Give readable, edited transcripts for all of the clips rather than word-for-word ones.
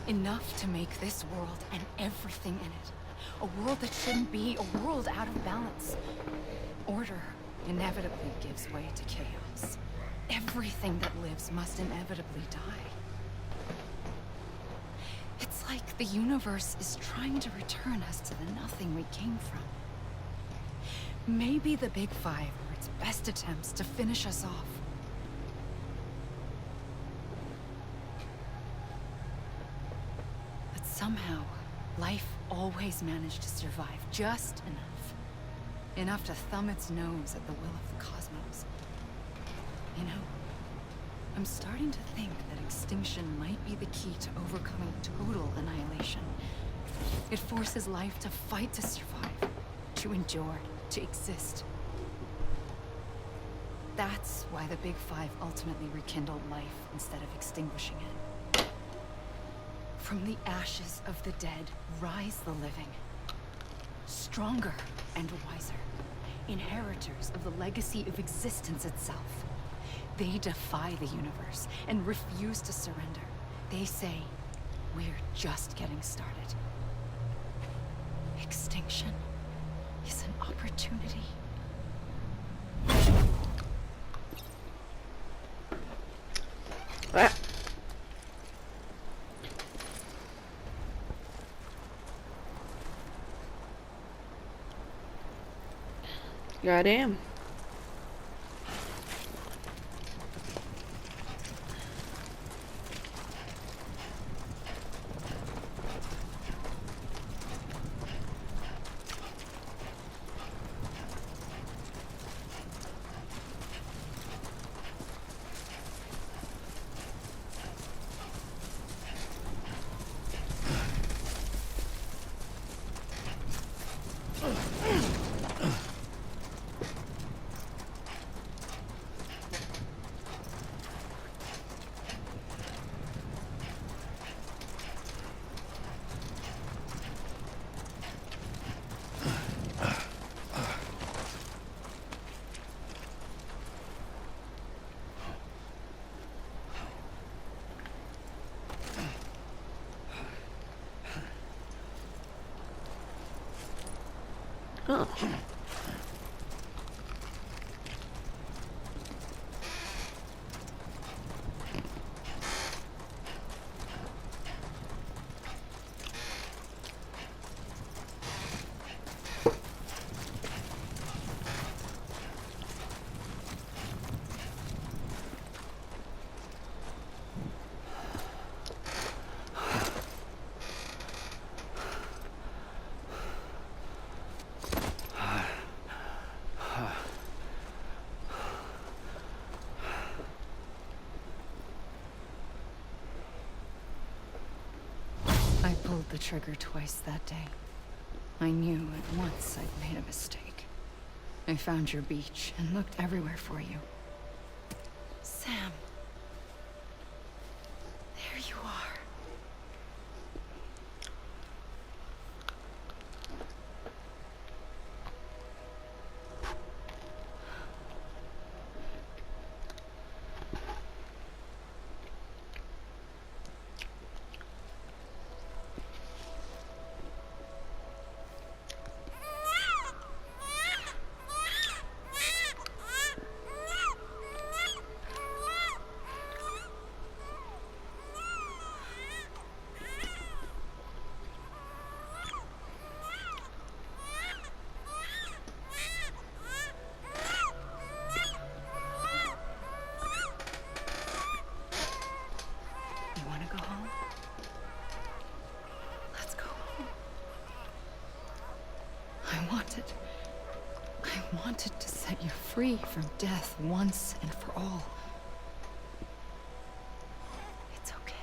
Enough to make this world and everything in it a world that shouldn't be, a world out of balance. Order inevitably gives way to chaos. Everything that lives must inevitably die. It's like the universe is trying to return us to the nothing we came from. Maybe the Big Five were its best attempts to finish us off. But somehow, life always managed to survive just enough. Enough to thumb its nose at the will of the cosmos. You know, I'm starting to think that extinction might be the key to overcoming total annihilation. It forces life to fight to survive, to endure, to exist. That's why the Big Five ultimately rekindled life instead of extinguishing it. From the ashes of the dead rise the living. Stronger and wiser. Inheritors of the legacy of existence itself. They defy the universe and refuse to surrender. They say, we're just getting started. Extinction is an opportunity. Ah. Goddamn. Oh. I pulled the trigger twice that day. I knew at once I'd made a mistake. I found your beach and looked everywhere for you. Sam. There you are. You want to go home? Let's go home. I wanted to set you free from death once and for all. It's okay.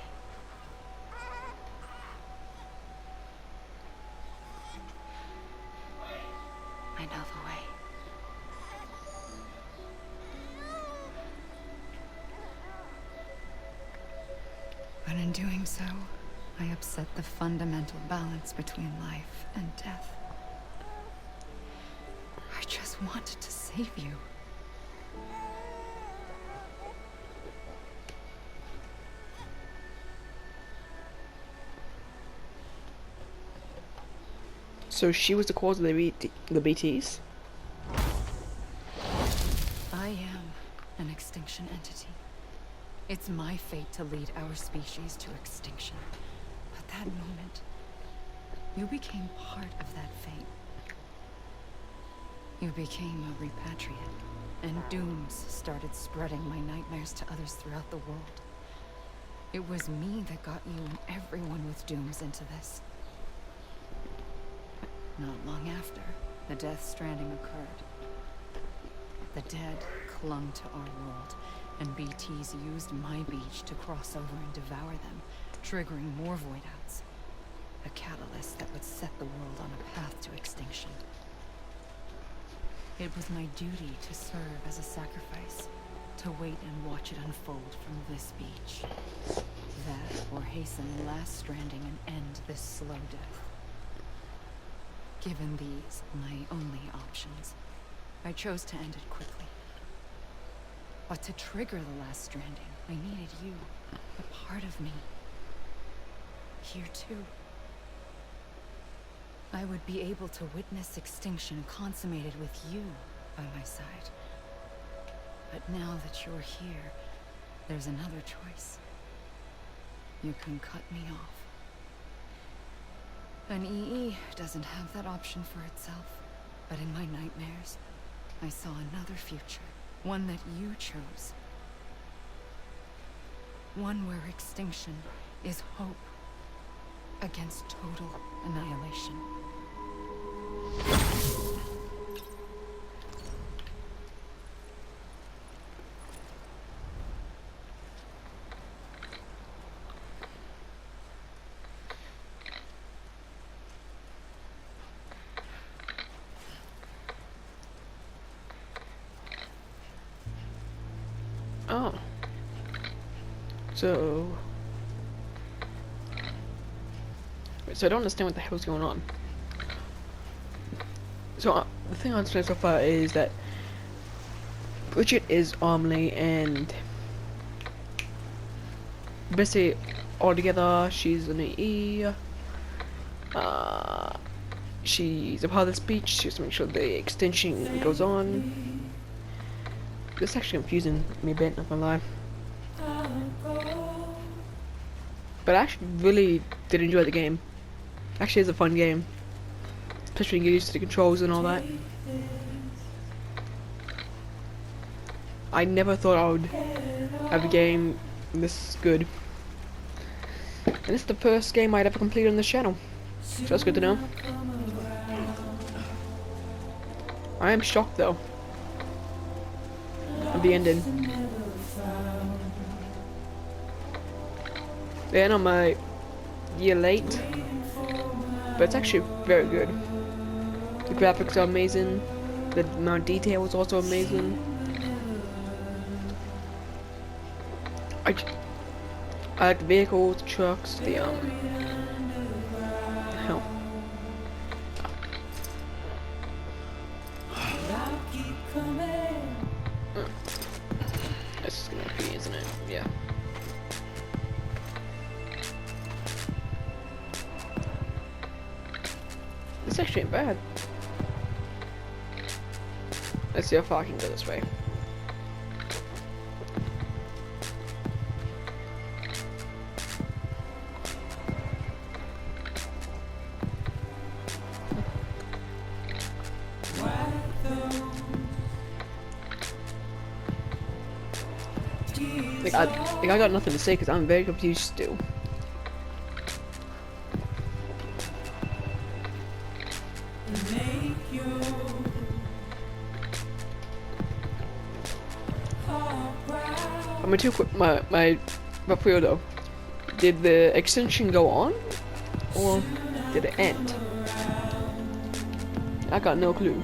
I know the way. But in doing so, I upset the fundamental balance between life and death. I just wanted to save you. So she was the cause of the BTs? I am an extinction entity. It's my fate to lead our species to extinction. But that moment, you became part of that fate. You became a repatriate, and dooms started spreading my nightmares to others throughout the world. It was me that got you and everyone with dooms into this. Not long after, the death stranding occurred. The dead clung to our world, and BTs used my beach to cross over and devour them, triggering more void-outs. A catalyst that would set the world on a path to extinction. It was my duty to serve as a sacrifice, to wait and watch it unfold from this beach. That, or hasten the last stranding and end this slow death. Given these, my only options, I chose to end it quickly. But to trigger the last stranding, I needed you, a part of me. Here too. I would be able to witness extinction consummated with you by my side. But now that you're here, there's another choice. You can cut me off. An EE doesn't have that option for itself. But in my nightmares, I saw another future. One that you chose. One where extinction is hope against total annihilation. Oh. So I don't understand what the hell's going on. So the thing I understand so far is that Bridget is Armley, and basically altogether she's an EE. She's a part of the speech. She has to make sure the extension goes on. This is actually confusing me a bit, not gonna lie. But I actually really did enjoy the game. Actually, it's a fun game, especially when you get used to the controls and all that. I never thought I would have a game this good. And this is the first game I'd ever completed on this channel. So that's good to know. I am shocked though at the ending. Then I'm a year late, but it's actually very good. The graphics are amazing. The amount of detail is also amazing. I like the vehicles, trucks, the hell. This is gonna be, isn't it? Yeah. This actually ain't bad. Let's see how far I can go this way. I got nothing to say because I'm very confused still. I'm too quick. My Vaporeon though. Did the extension go on, or did it end? I got no clue.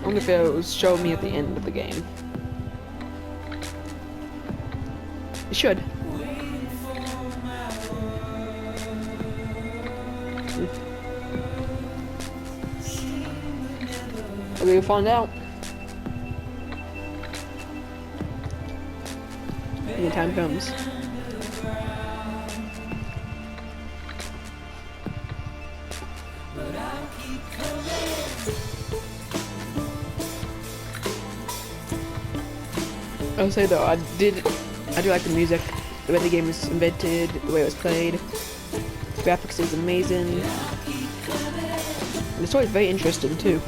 Only if it was showing me at the end of the game. It should. We'll find out when the time comes. I'll say though, I do like the music, the way the game was invented, the way it was played. The graphics is amazing. And the story is very interesting too.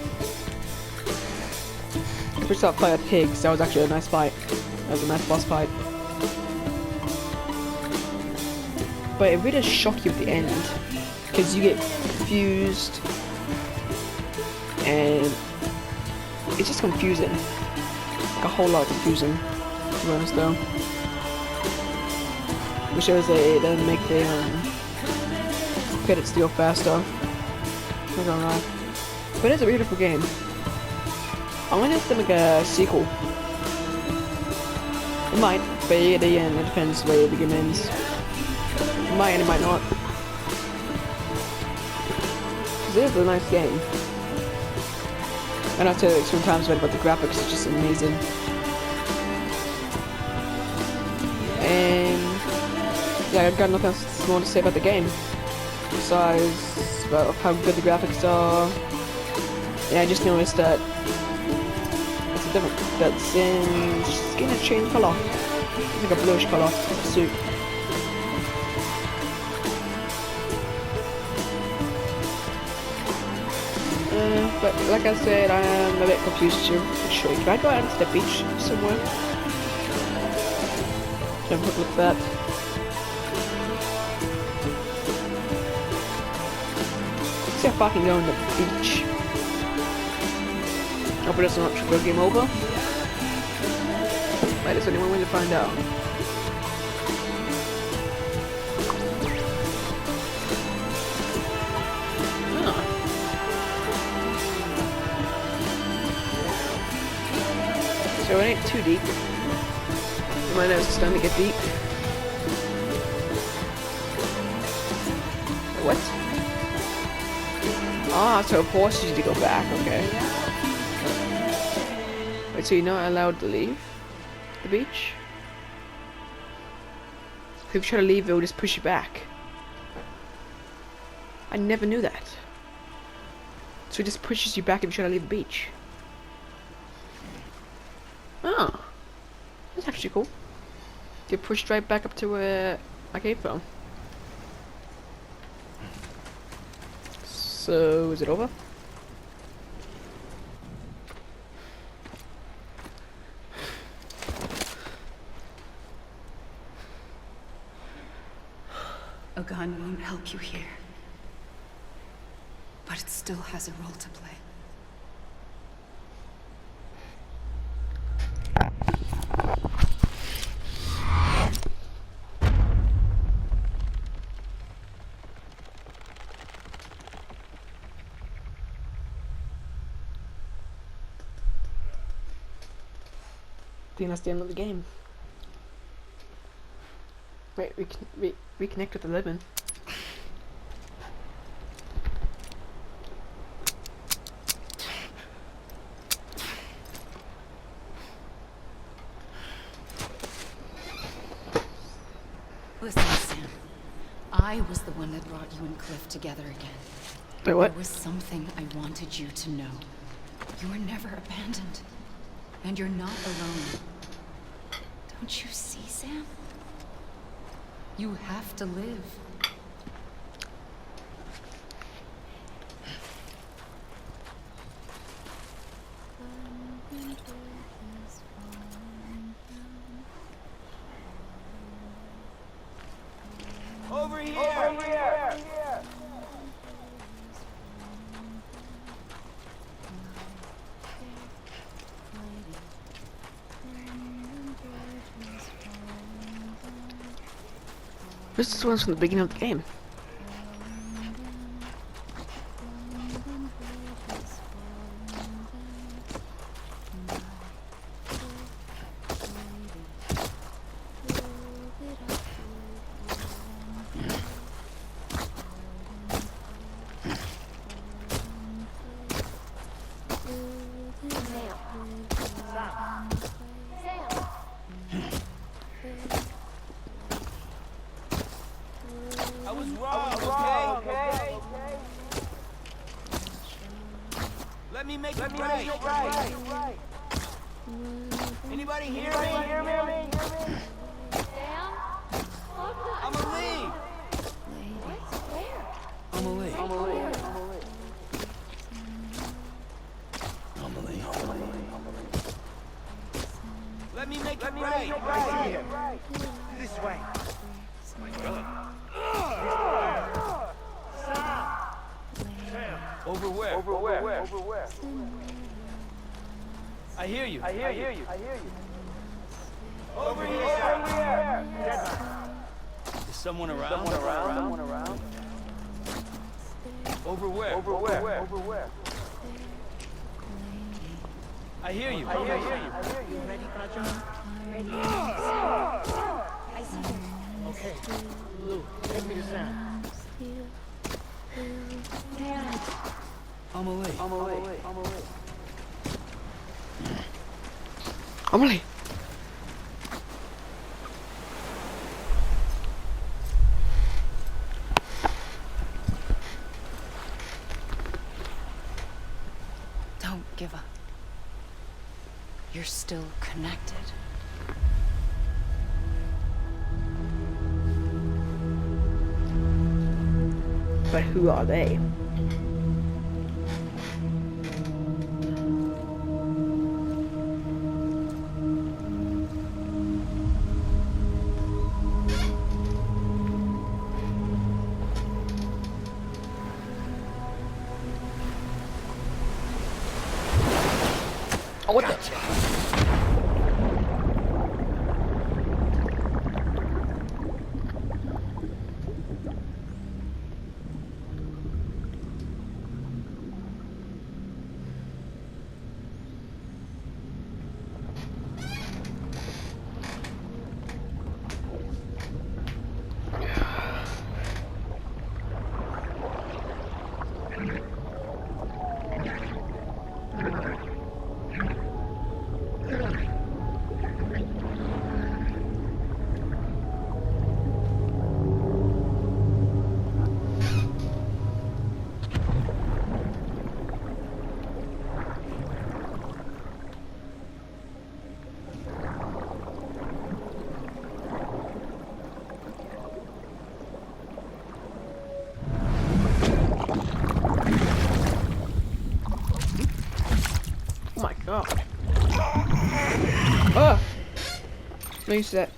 If we start fighting pigs, that was actually a nice fight. That was a nice boss fight. But it really does shock you at the end, because you get confused, and it's just confusing. Like a whole lot confusing, to be honest though. Which shows they don't make the credits go faster. Not gonna lie. But it's a beautiful game. I wonder if they make a sequel. It might, but at the end it depends where the game ends. It might and it might not. Because it is a nice game. And I've said it 2 times already, but the graphics are just amazing. And yeah, I've got nothing else more to say about the game. Besides about how good the graphics are. Yeah, I just noticed that it's a different, that Sin's skin has changed colour. It's like a bluish colour of the suit. But like I said, I am a bit confused too. Actually, can I go out to the beach somewhere? Have a quick look at that. See how far I can go on the beach. Hope it doesn't not trigger game over. Wait, there's only one way to find out. So it ain't too deep. My nose is starting to get deep. What? Ah, so it forces you to go back, okay. Wait, so you're not allowed to leave the beach? If you try to leave, it will just push you back. I never knew that. So it just pushes you back if you try to leave the beach. Oh, that's actually cool. Get pushed right back up to where I came from. So, is it over? A gun won't help you here. But it still has a role to play. I think that's the end of the game. Wait, we can reconnect with 11. Listen, Sam. I was the one that brought you and Cliff together again. Wait, what? There was something I wanted you to know. You were never abandoned. And you're not alone. Don't you see, Sam? You have to live. Over here! Over here! This is one's from the beginning of the game. I was wrong, okay? Let me make it right. Anybody hear me? I'm a lead. I'm a lead. Let me make it right. This way. Over where? I hear you. Over here. Is someone around? Over where? I hear you. Ready, Pacho? Ready. I see you. Okay. Lou, give me the sound. I'm away. Amelie. Don't give up. You're still connected. But who are they? Oh, what the? God. Oh! No use to that.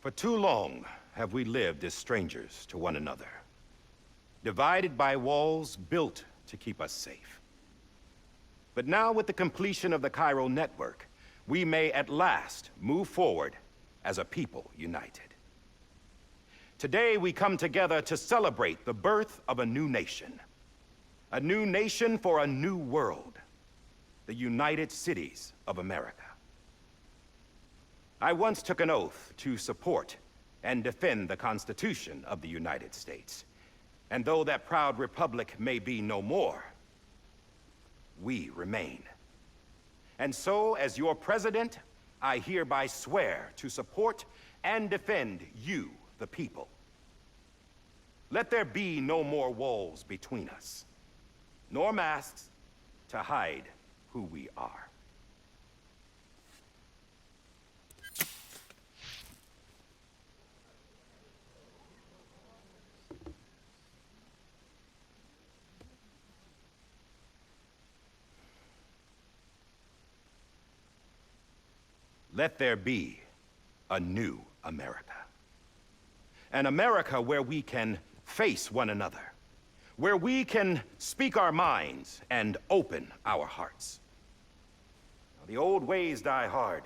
For too long have we lived as strangers to one another, divided by walls built to keep us safe. But now, with the completion of the Cairo network, we may at last move forward as a people united. Today, we come together to celebrate the birth of a new nation for a new world, the United Cities of America. I once took an oath to support and defend the Constitution of the United States. And though that proud republic may be no more, we remain. And so, as your president, I hereby swear to support and defend you, the people. Let there be no more walls between us, nor masks to hide who we are. let there be a new America. An America where we can face one another, where we can speak our minds and open our hearts. Now, the old ways die hard,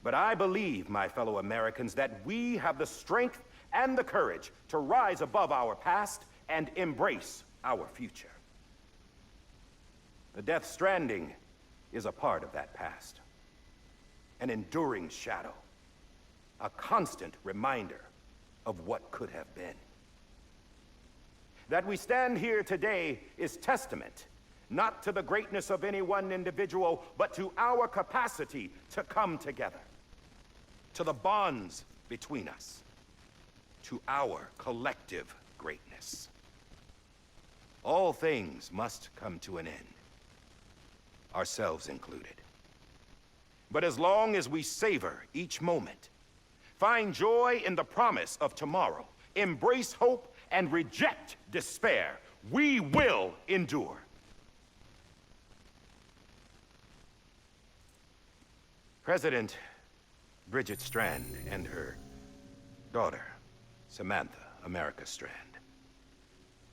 but I believe, my fellow Americans, that we have the strength and the courage to rise above our past and embrace our future. The Death Stranding is a part of that past, an enduring shadow, a constant reminder of what could have been. That we stand here today is testament, not to the greatness of any one individual, but to our capacity to come together, to the bonds between us, to our collective greatness. All things must come to an end, ourselves included. But as long as we savor each moment, find joy in the promise of tomorrow, embrace hope, and reject despair, we will endure. President Bridget Strand and her daughter, Samantha America Strand,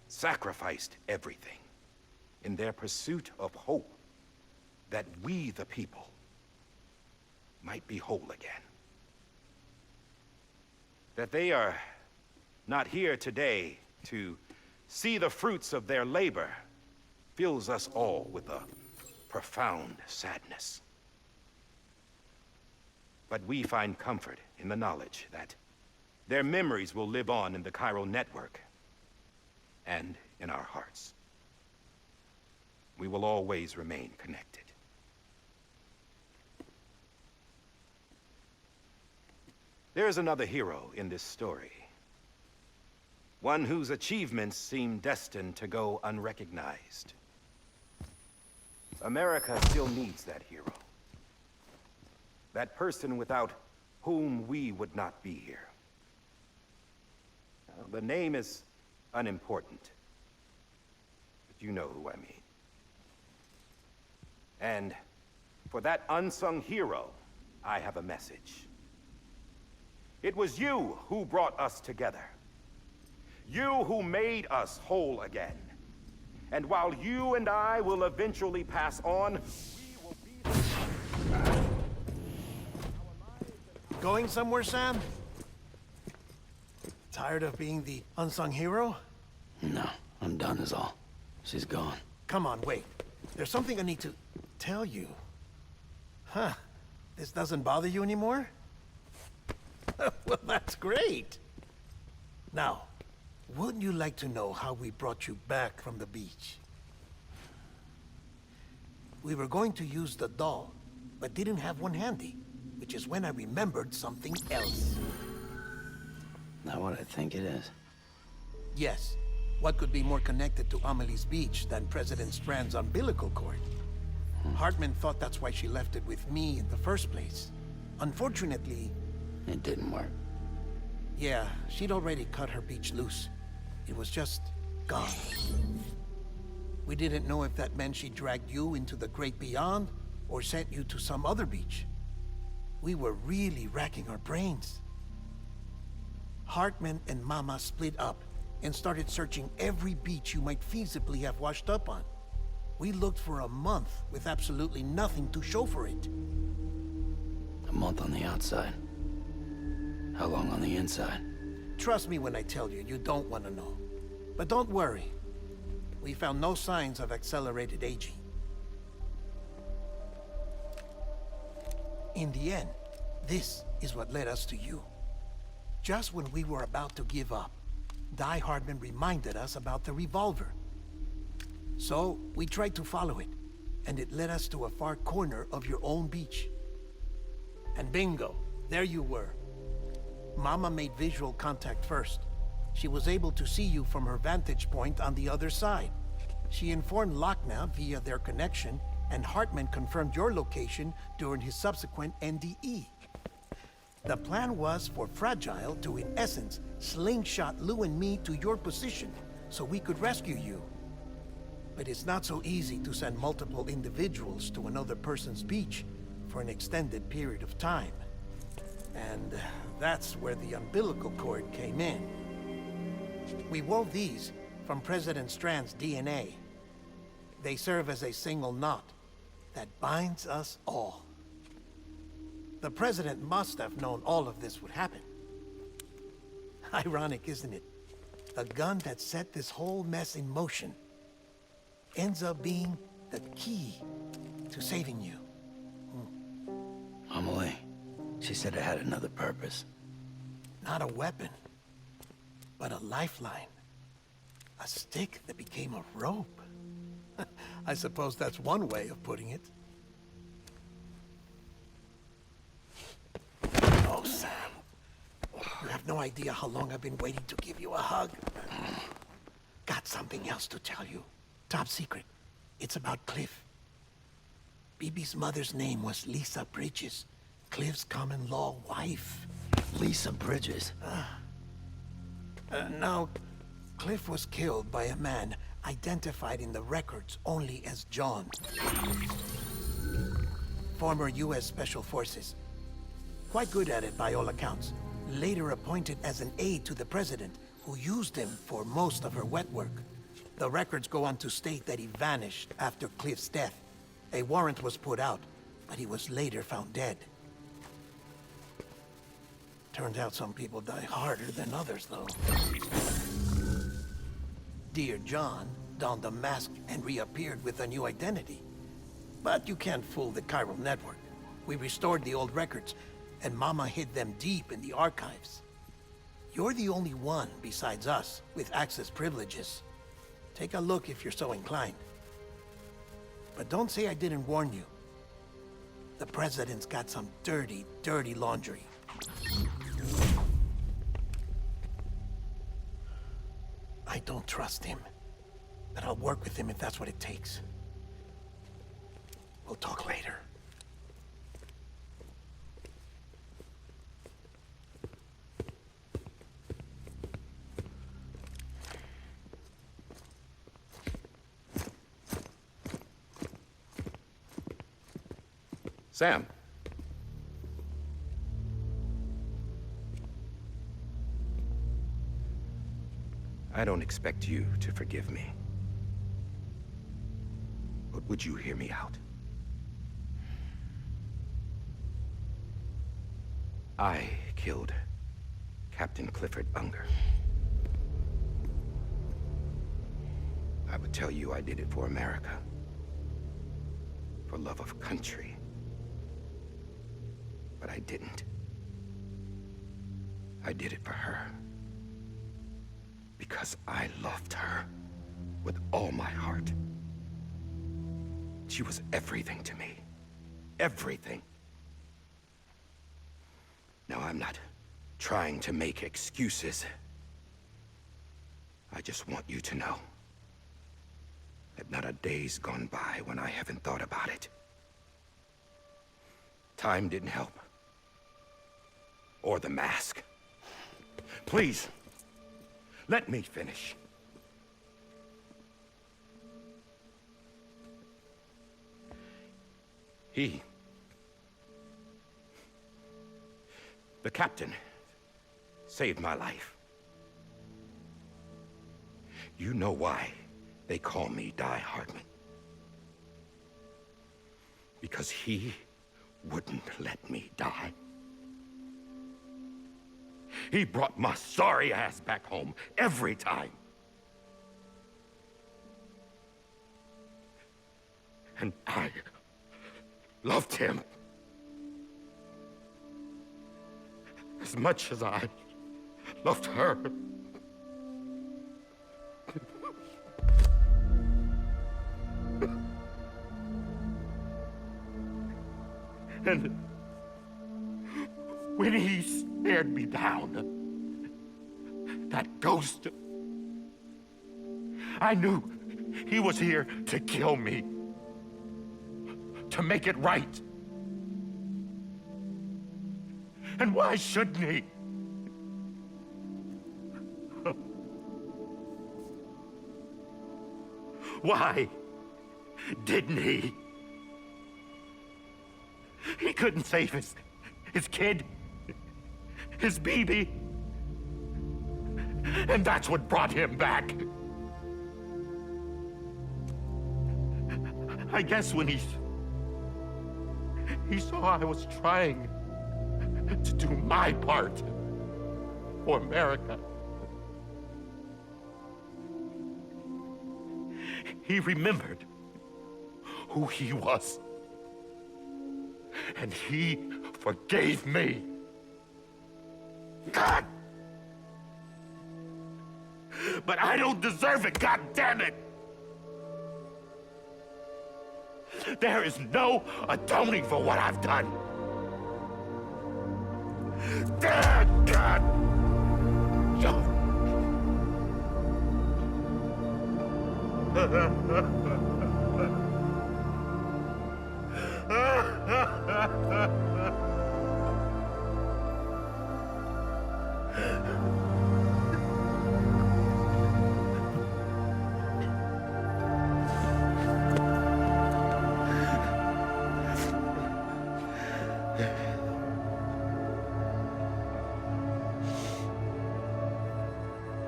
sacrificed everything in their pursuit of hope that we, the people, might be whole again. That they are not here today to see the fruits of their labor fills us all with a profound sadness. But we find comfort in the knowledge that their memories will live on in the chiral network and in our hearts. We will always remain connected. There's another hero in this story. One whose achievements seem destined to go unrecognized. America still needs that hero. That person without whom we would not be here. Now, the name is unimportant, but you know who I mean. And for that unsung hero, I have a message. It was you who brought us together. You who made us whole again. And while you and I will eventually pass on, we will be... Going somewhere, Sam? Tired of being the unsung hero? No, I'm done is all. She's gone. Come on, wait. There's something I need to tell you. Huh. This doesn't bother you anymore? Well, that's great. Now, wouldn't you like to know how we brought you back from the beach? We were going to use the doll, but didn't have one handy, which is when I remembered something else. Not what I think it is. Yes. What could be more connected to Amelie's beach than President Strand's umbilical cord? Hartman thought that's why she left it with me in the first place. Unfortunately... It didn't work. Yeah, she'd already cut her beach loose. It was just gone. We didn't know if that meant she dragged you into the great beyond, or sent you to some other beach. We were really racking our brains. Hartman and Mama split up and started searching every beach you might feasibly have washed up on. We looked for a month with absolutely nothing to show for it. A month on the outside. How long on the inside? Trust me when I tell you, you don't want to know. But don't worry. We found no signs of accelerated aging. In the end, this is what led us to you. Just when we were about to give up, Die Hardman reminded us about the revolver. So, we tried to follow it, and it led us to a far corner of your own beach. And bingo, there you were. Mama made visual contact first. She was able to see you from her vantage point on the other side. She informed Lochna via their connection, and Hartman confirmed your location during his subsequent NDE. The plan was for Fragile to, in essence, slingshot Lou and me to your position, so we could rescue you. But it's not so easy to send multiple individuals to another person's beach for an extended period of time. And that's where the umbilical cord came in. We wove these from President Strand's DNA. They serve as a single knot that binds us all. The President must have known all of this would happen. Ironic, isn't it? The gun that set this whole mess in motion ends up being the key to saving you. Amelie, she said it had another purpose. Not a weapon, but a lifeline. A stick that became a rope. I suppose that's one way of putting it. Oh, Sam. You have no idea how long I've been waiting to give you a hug. Got something else to tell you. Top secret. It's about Cliff. Bibi's mother's name was Lisa Bridges, Cliff's common-law wife. Lisa Bridges. Now, Cliff was killed by a man identified in the records only as John. Former U.S. Special Forces. Quite good at it by all accounts. Later appointed as an aide to the president, who used him for most of her wet work. The records go on to state that he vanished after Cliff's death. A warrant was put out, but he was later found dead. Turns out some people die harder than others, though. Dear John donned a mask and reappeared with a new identity. But you can't fool the chiral network. We restored the old records, and Mama hid them deep in the archives. You're the only one besides us with access privileges. Take a look if you're so inclined. But don't say I didn't warn you. The president's got some dirty, dirty laundry. I don't trust him, but I'll work with him if that's what it takes. We'll talk later. Sam. I don't expect you to forgive me. But would you hear me out? I killed Captain Clifford Unger. I would tell you I did it for America. For love of country. But I didn't. I did it for her. Because I loved her with all my heart. She was everything to me. Everything. Now, I'm not trying to make excuses. I just want you to know that not a day's gone by when I haven't thought about it. Time didn't help. Or the mask. Please, let me finish. The captain, saved my life. You know why they call me Die Hardman. Because he wouldn't let me die. He brought my sorry ass back home every time. And I loved him as much as I loved her. And when he stared me down, that ghost, I knew he was here to kill me, to make it right. And why shouldn't he? Why didn't he? He couldn't save his kid, his baby. And that's what brought him back. I guess when he saw I was trying to do my part for America, he remembered who he was. And he forgave me. God! But I don't deserve it, God damn it! There is no atoning for what I've done. God!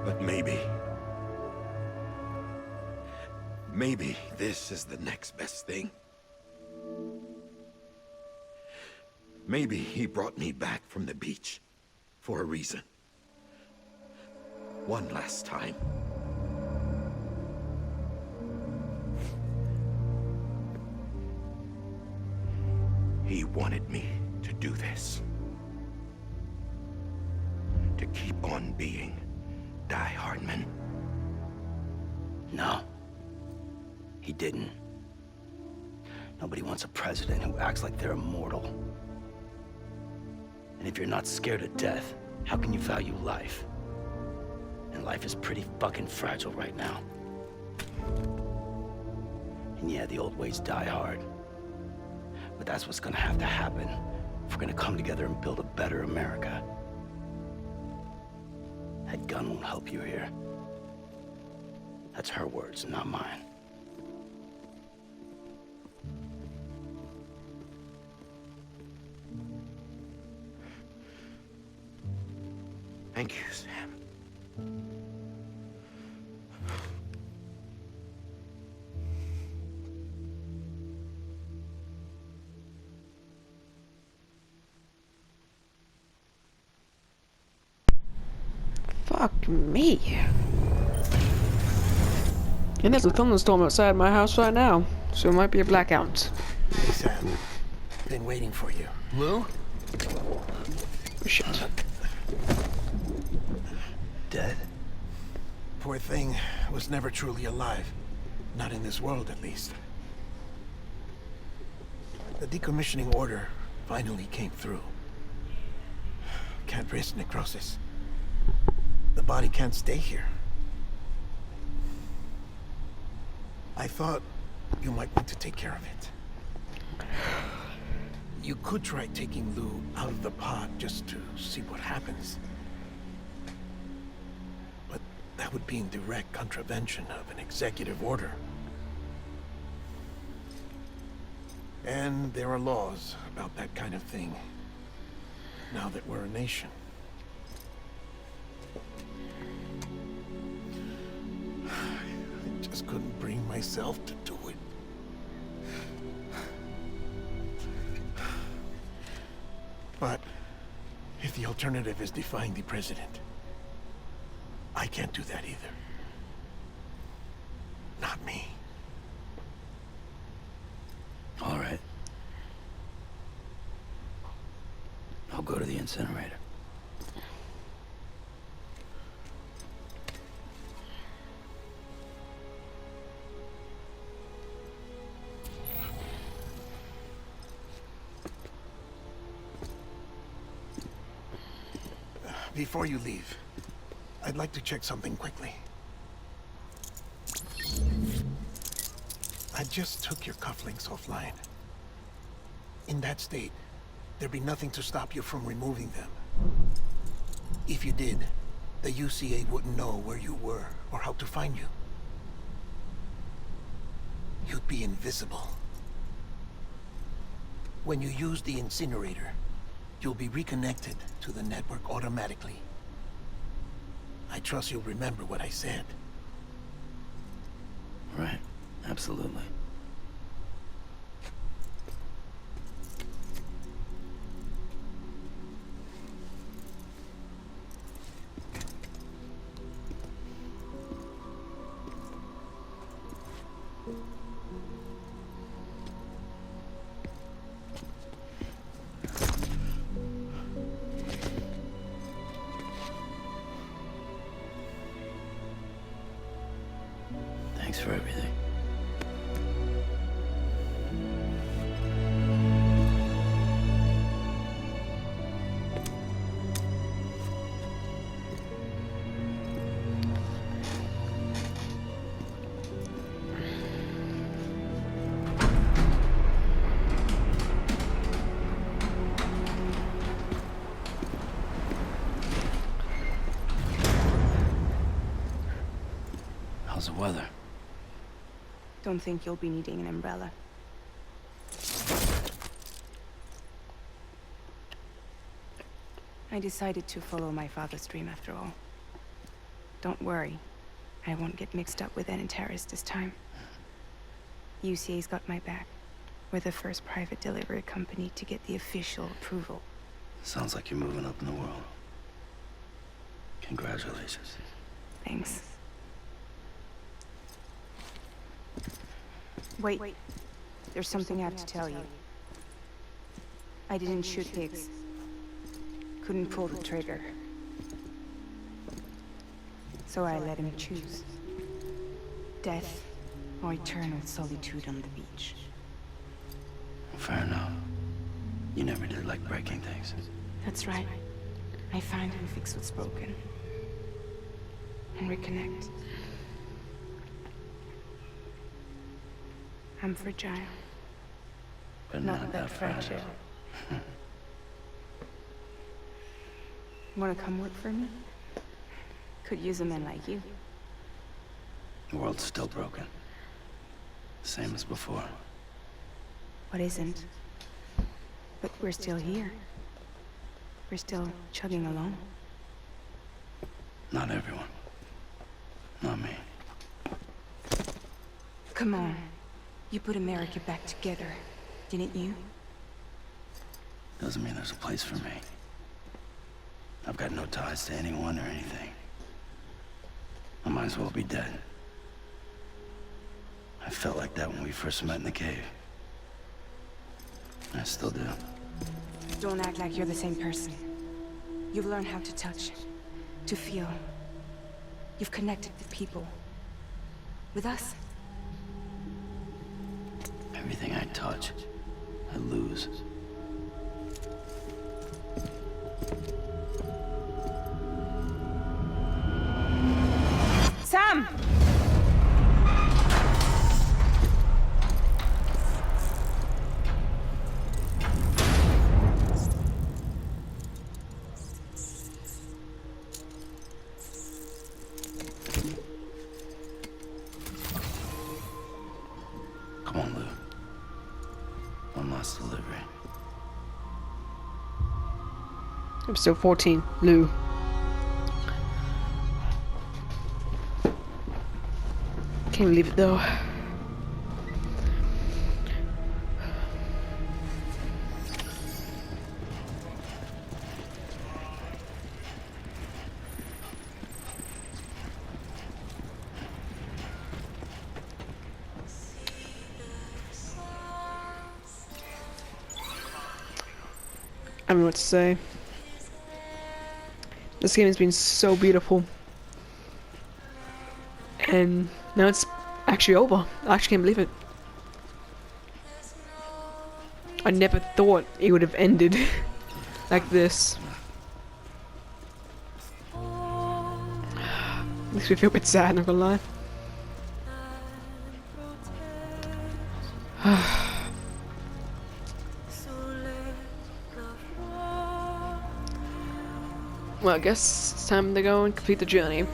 But maybe this is the next best thing. Maybe he brought me back from the beach for a reason. One last time. He wanted me to do this. To keep on being Die Hardman. No. He didn't. Nobody wants a president who acts like they're immortal. And if you're not scared of death, how can you value life? And life is pretty fucking fragile right now. And yeah, the old ways die hard. But that's what's gonna have to happen if we're gonna come together and build a better America. That gun won't help you here. That's her words, not mine. Thank you, Sam. Fuck me. And there's a thunderstorm outside my house right now, so it might be a blackout. Hey, Sam. Been waiting for you. Lou? Oh, shit. Dead? Poor thing was never truly alive. Not in this world, at least. The decommissioning order finally came through. Can't risk necrosis. The body can't stay here. I thought you might want to take care of it. You could try taking Lou out of the pod just to see what happens. But that would be in direct contravention of an executive order. And there are laws about that kind of thing, now that we're a nation. I just couldn't bring myself to do it. But if the alternative is defying the president, I can't do that either. Not me. All right. I'll go to the incinerator. Before you leave, I'd like to check something quickly. I just took your cufflinks offline. In that state, there'd be nothing to stop you from removing them. If you did, the UCA wouldn't know where you were or how to find you. You'd be invisible. When you use the incinerator, you'll be reconnected to the network automatically. I trust you'll remember what I said. Right. Absolutely. Thanks for everything. How's the weather? Don't think you'll be needing an umbrella. I decided to follow my father's dream after all. Don't worry, I won't get mixed up with any terrorists this time. UCA's got my back. We're the first private delivery company to get the official approval. Sounds like you're moving up in the world. Congratulations. Thanks. Wait. There's something I have to tell you. I didn't shoot Higgs. Couldn't pull the trigger. So I let him choose. Death or eternal solitude on the beach. Fair enough. You never did like breaking things. That's right. I find and fix what's broken. And reconnect. I'm fragile. But Not that fragile. Wanna come work for me? Could use a man like you. The world's still broken. Same as before. What isn't? But we're still here. We're still chugging along. Not everyone. Not me. Come on. You put America back together, didn't you? Doesn't mean there's a place for me. I've got no ties to anyone or anything. I might as well be dead. I felt like that when we first met in the cave. I still do. Don't act like you're the same person. You've learned how to touch, to feel. You've connected with people. With us. Everything I touch, I lose. Sam! Come on, Lou. One last delivery. Episode 14, Lou. Can't believe it though. I don't know what to say. This game has been so beautiful. And now it's actually over. I actually can't believe it. I never thought it would have ended like this. Makes me feel a bit sad, not gonna lie. Well, I guess it's time to go and complete the journey.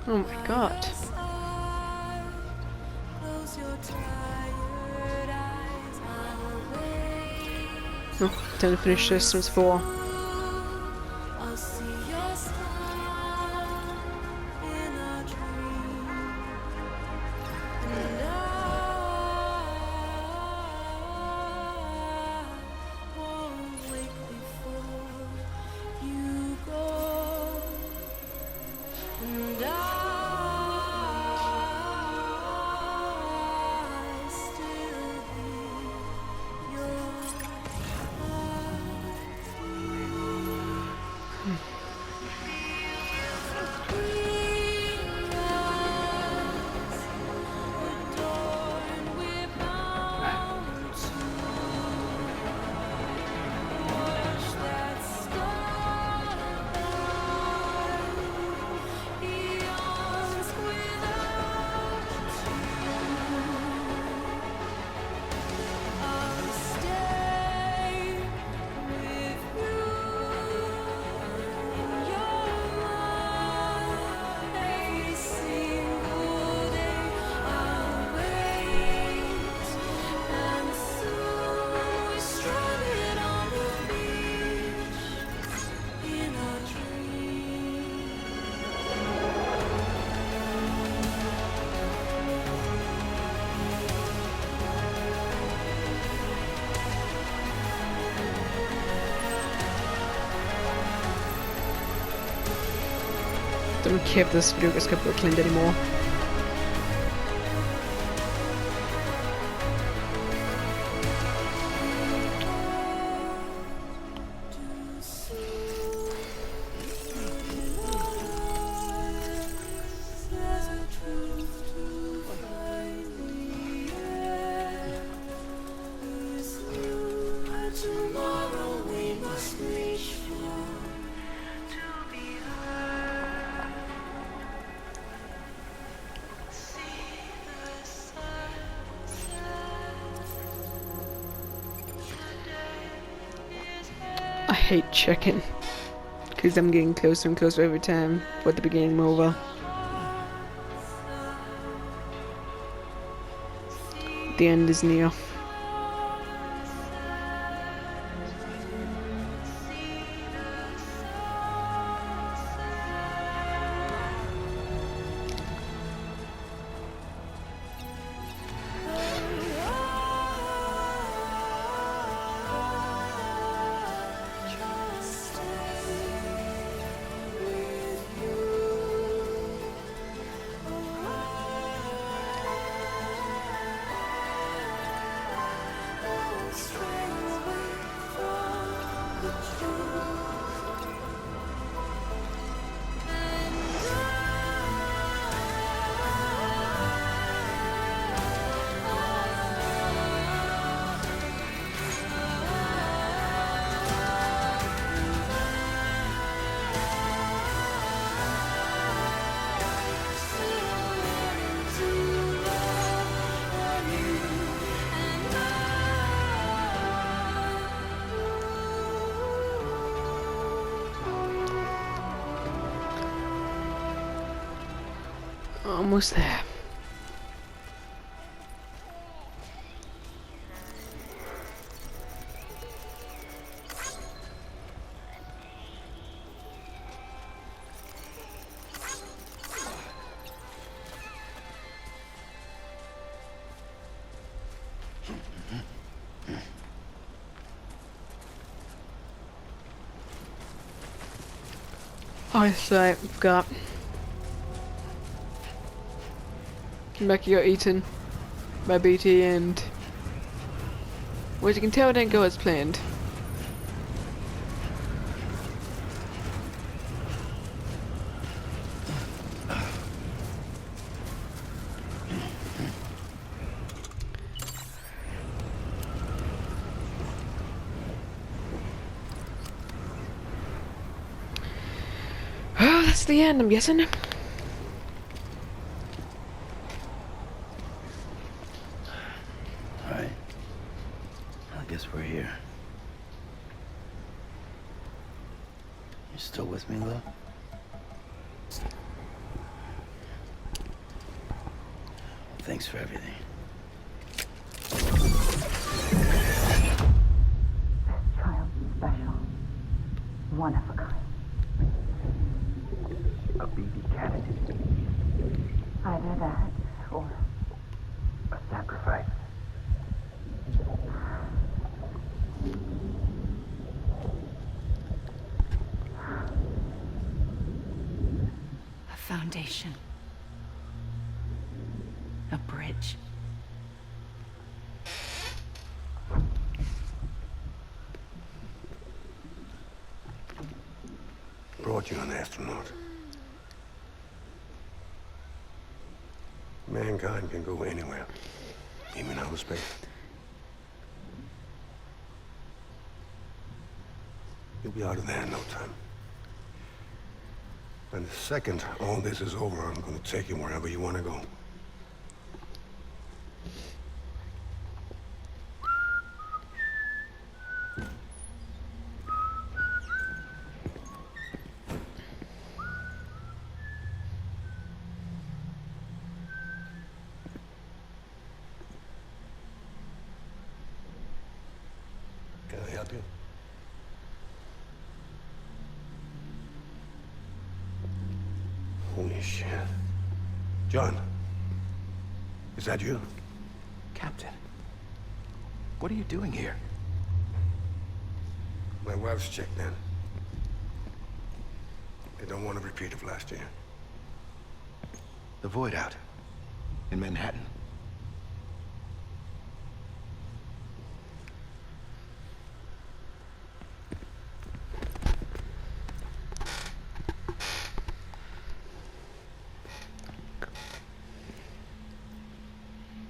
Oh my god. Oh, time to finish Systems 4. Don't care if this video gets cleaned anymore. I hate checking, because I'm getting closer and closer every time for the beginning over. The end is near. Almost there. Oh, so I forgot. Becky got eaten by BT, and well, as you can tell, it didn't go as planned. Oh, that's the end, I'm guessing. We're here. You still with me, love? Thanks for everything. Child special. One of a kind. A BB candidate. Either that, or A sacrifice. a foundation. A bridge. Brought you an astronaut. Mankind can go anywhere, even outer space. You'll be out of there in no time. And the second all this is over, I'm gonna take you wherever you want to go. Can I help you? Holy shit. John, is that you? Captain, what are you doing here? My wife's checked in. They don't want a repeat of last year. The void out. In Manhattan.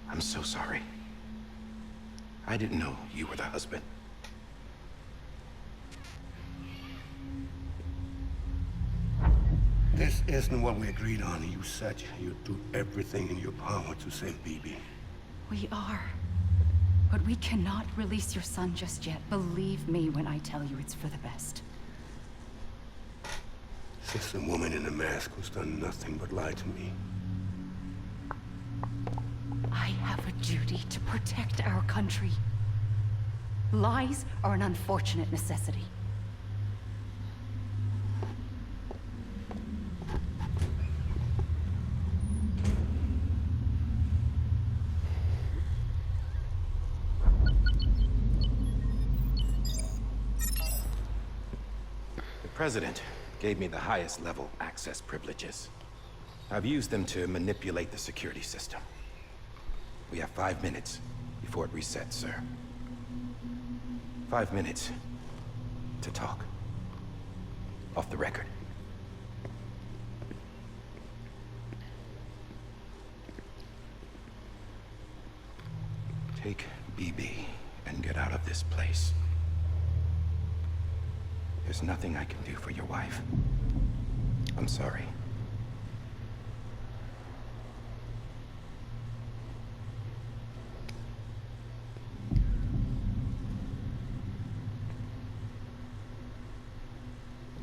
I'm so sorry. I didn't know you were the husband. This isn't what we agreed on. You said you'd do everything in your power to save BB. We are. But we cannot release your son just yet. Believe me when I tell you it's for the best. This woman in a mask who's done nothing but lie to me. I have a duty to protect our country. Lies are an unfortunate necessity. The President gave me the highest level access privileges. I've used them to manipulate the security system. We have 5 minutes before it resets, sir. 5 minutes to talk. Off the record. Take BB and get out of this place. There's nothing I can do for your wife. I'm sorry.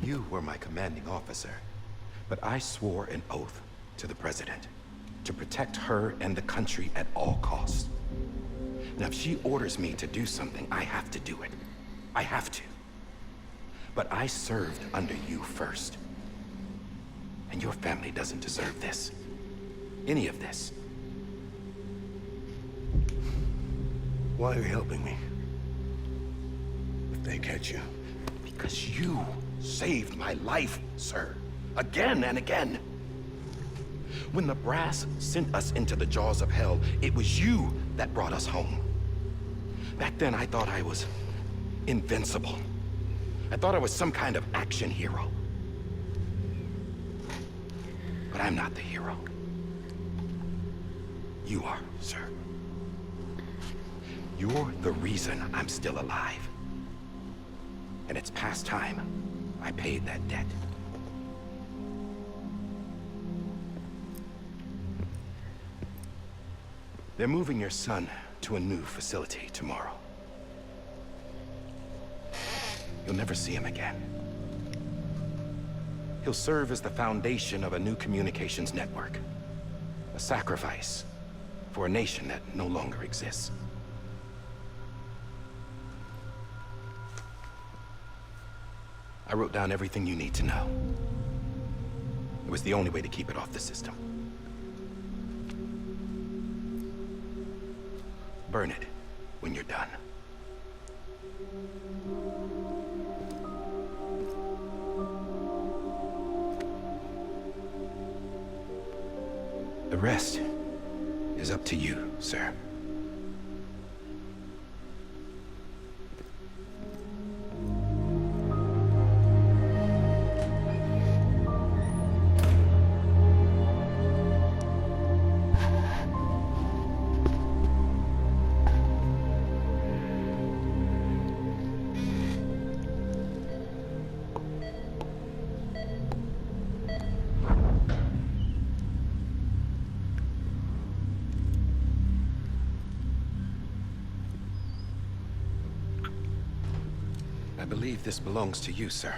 You were my commanding officer, but I swore an oath to the President to protect her and the country at all costs. Now, if she orders me to do something, I have to do it. I have to. But I served under you first. And your family doesn't deserve this. Any of this. Why are you helping me? If they catch you. Because you saved my life, sir. Again and again. When the brass sent us into the jaws of hell, it was you that brought us home. Back then, I thought I was invincible. I thought I was some kind of action hero. But I'm not the hero. You are, sir. You're the reason I'm still alive. And it's past time I paid that debt. They're moving your son to a new facility tomorrow. You'll never see him again. He'll serve as the foundation of a new communications network. A sacrifice for a nation that no longer exists. I wrote down everything you need to know. It was the only way to keep it off the system. Burn it when you're done. The rest is up to you, sir. I believe this belongs to you, sir.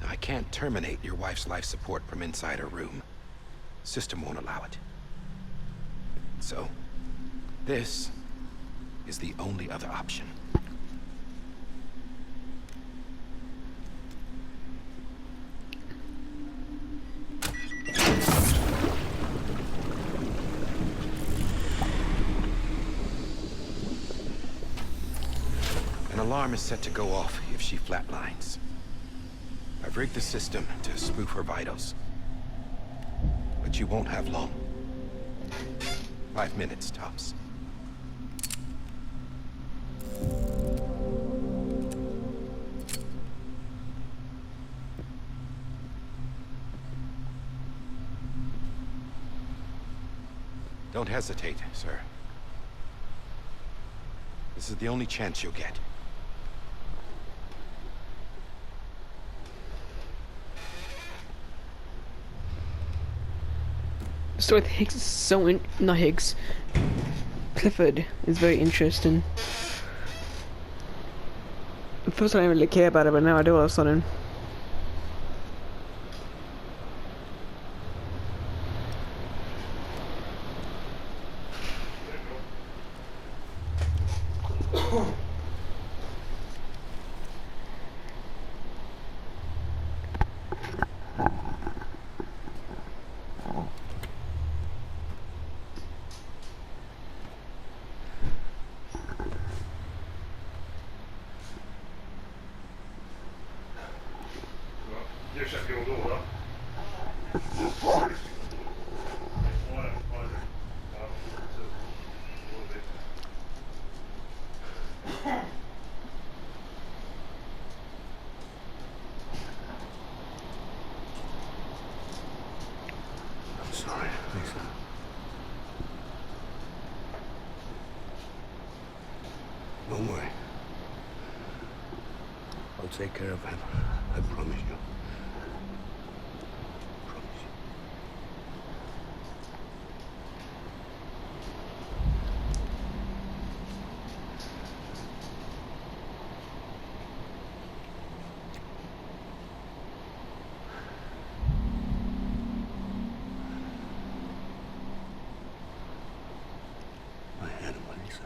Now, I can't terminate your wife's life support from inside her room. System won't allow it. So, this is the only other option. An alarm is set to go off if she flatlines. I've rigged the system to spoof her vitals. But you won't have long. 5 minutes, tops. Don't hesitate, sir. This is the only chance you'll get. The story with Higgs is so not Higgs. Clifford is very interesting. At first I didn't really care about it, but now I do all of a sudden. I'm sorry, Lisa. Don't worry. I'll take care of him. I promise you. Promise you. My animal, Lisa.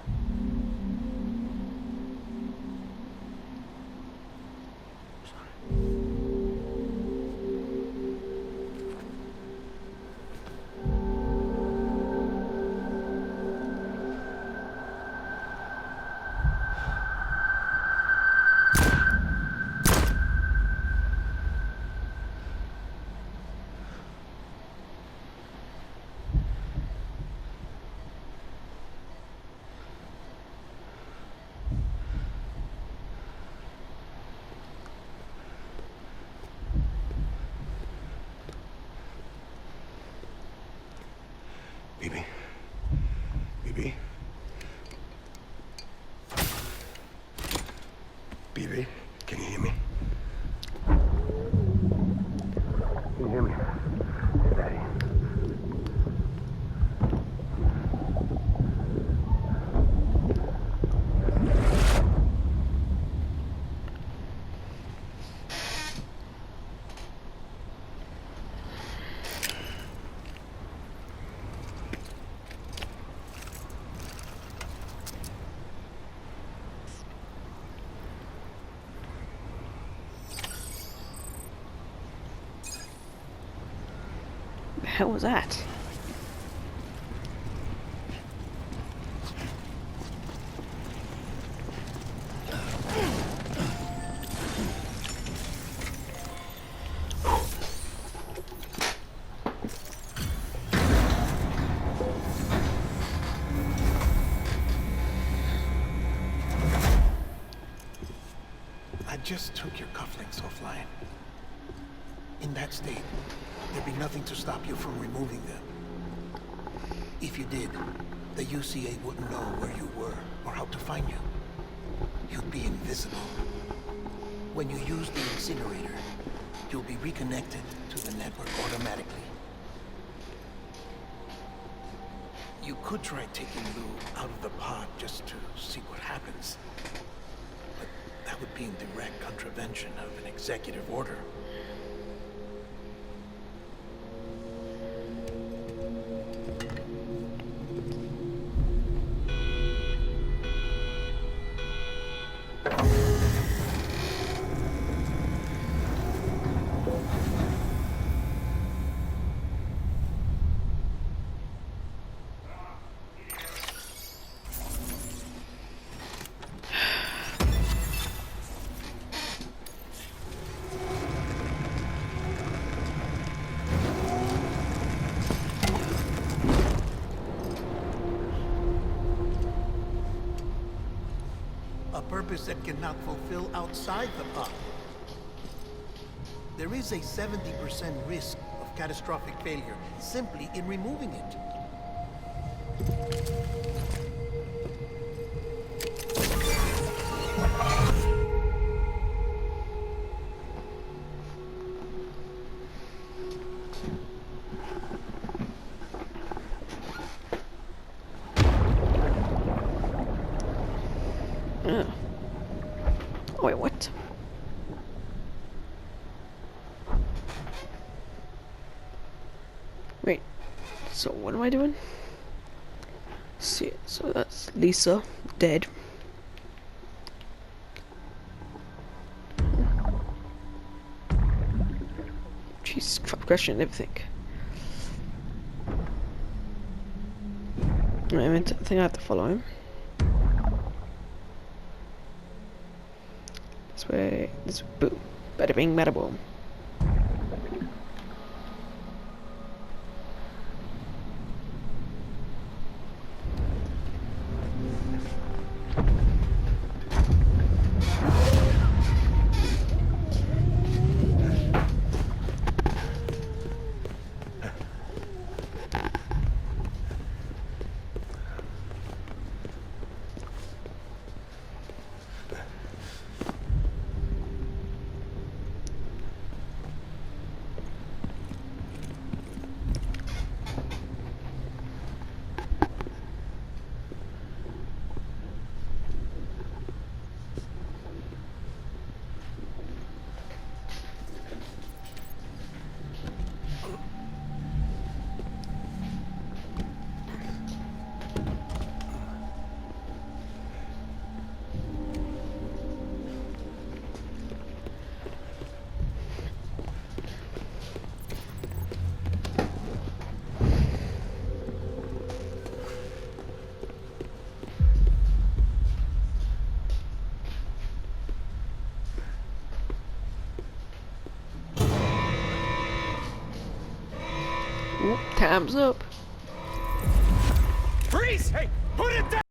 Bibi? Bibi? Bibi, can you hear me? Can you hear me? Daddy. The hell was that? I just took your cufflinks offline. In that state, there'd be nothing to stop you from removing them. If you did, the UCA wouldn't know where you were or how to find you. You'd be invisible. When you use the incinerator, you'll be reconnected to the network automatically. You could try taking Lou out of the pod just to see what happens. But that would be in direct contravention of an executive order. A purpose that cannot fulfill outside the pod. There is a 70% risk of catastrophic failure simply in removing it. Oh. Wait, what? Wait, so what am I doing? See, so that's Lisa, dead. She's questioning everything. I think I have to follow him. This way, this boom, bada bing, bada boom. Ooh, time's up. Freeze! Hey, put it down!